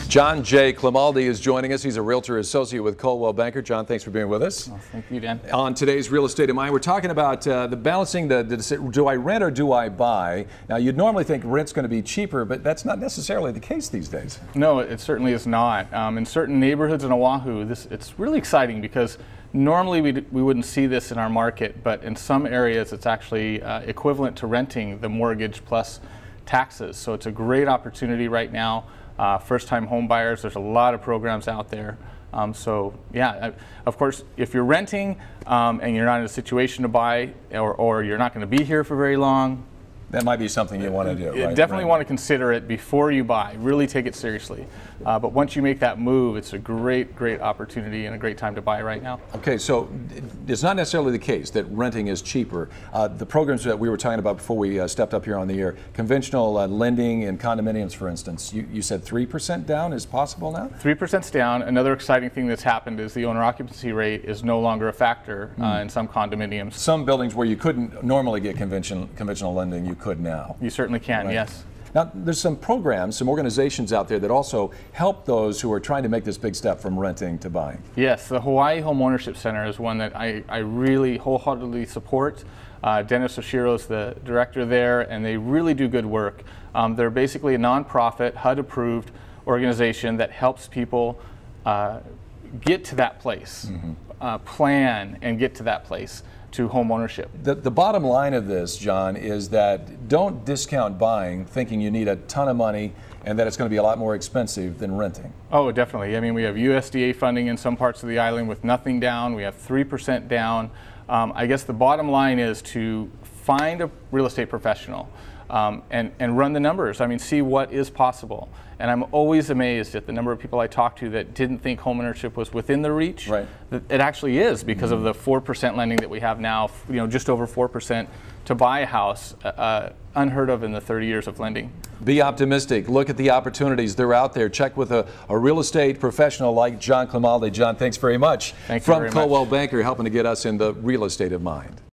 John J. Climaldi is joining us. He's a realtor associate with Coldwell Banker. John, thanks for being with us. Oh, thank you, Dan. On today's Real Estate in Mind, we're talking about the balancing do I rent or do I buy? Now, you'd normally think rent's going to be cheaper, but that's not necessarily the case these days. No, it certainly is not. In certain neighborhoods in Oahu, it's really exciting because normally we wouldn't see this in our market, but in some areas it's actually equivalent to renting the mortgage plus taxes. So it's a great opportunity right now. First-time home buyers, there's a lot of programs out there. So yeah, of course, if you're renting and you're not in a situation to buy, or you're not going to be here for very long, that might be something you want to do, right? Definitely want to consider it before you buy. Really take it seriously. But once you make that move, it's a great opportunity and a great time to buy right now. Okay, so it's not necessarily the case that renting is cheaper. The programs that we were talking about before we stepped up here on the air, conventional lending in condominiums, for instance, you said 3% down is possible now? 3%'s down. Another exciting thing that's happened is the owner occupancy rate is no longer a factor in some condominiums. Some buildings where you couldn't normally get conventional lending, you could now. You certainly can, right. Yes. Now, there's some programs, some organizations out there that also help those who are trying to make this big step from renting to buying. Yes, the Hawaii Home Ownership Center is one that I really wholeheartedly support. Dennis Oshiro is the director there, and they really do good work. They're basically a nonprofit, HUD-approved organization that helps people get to that place, plan and get to that place to home ownership. The bottom line of this, John, is that don't discount buying thinking you need a ton of money and that it's going to be a lot more expensive than renting. Oh, definitely. I mean, we have USDA funding in some parts of the island with nothing down. We have 3% down. I guess the bottom line is to find a real estate professional and run the numbers. I mean, see what is possible. And I'm always amazed at the number of people I talk to that didn't think homeownership was within the reach. Right. It actually is because of the 4% lending that we have now, just over 4% to buy a house, unheard of in the 30 years of lending. Be optimistic. Look at the opportunities. They're out there. Check with a real estate professional like John Climaldi. John, thanks very much. Thank you very much. From Coldwell Banker, helping to get us in the real estate of mind.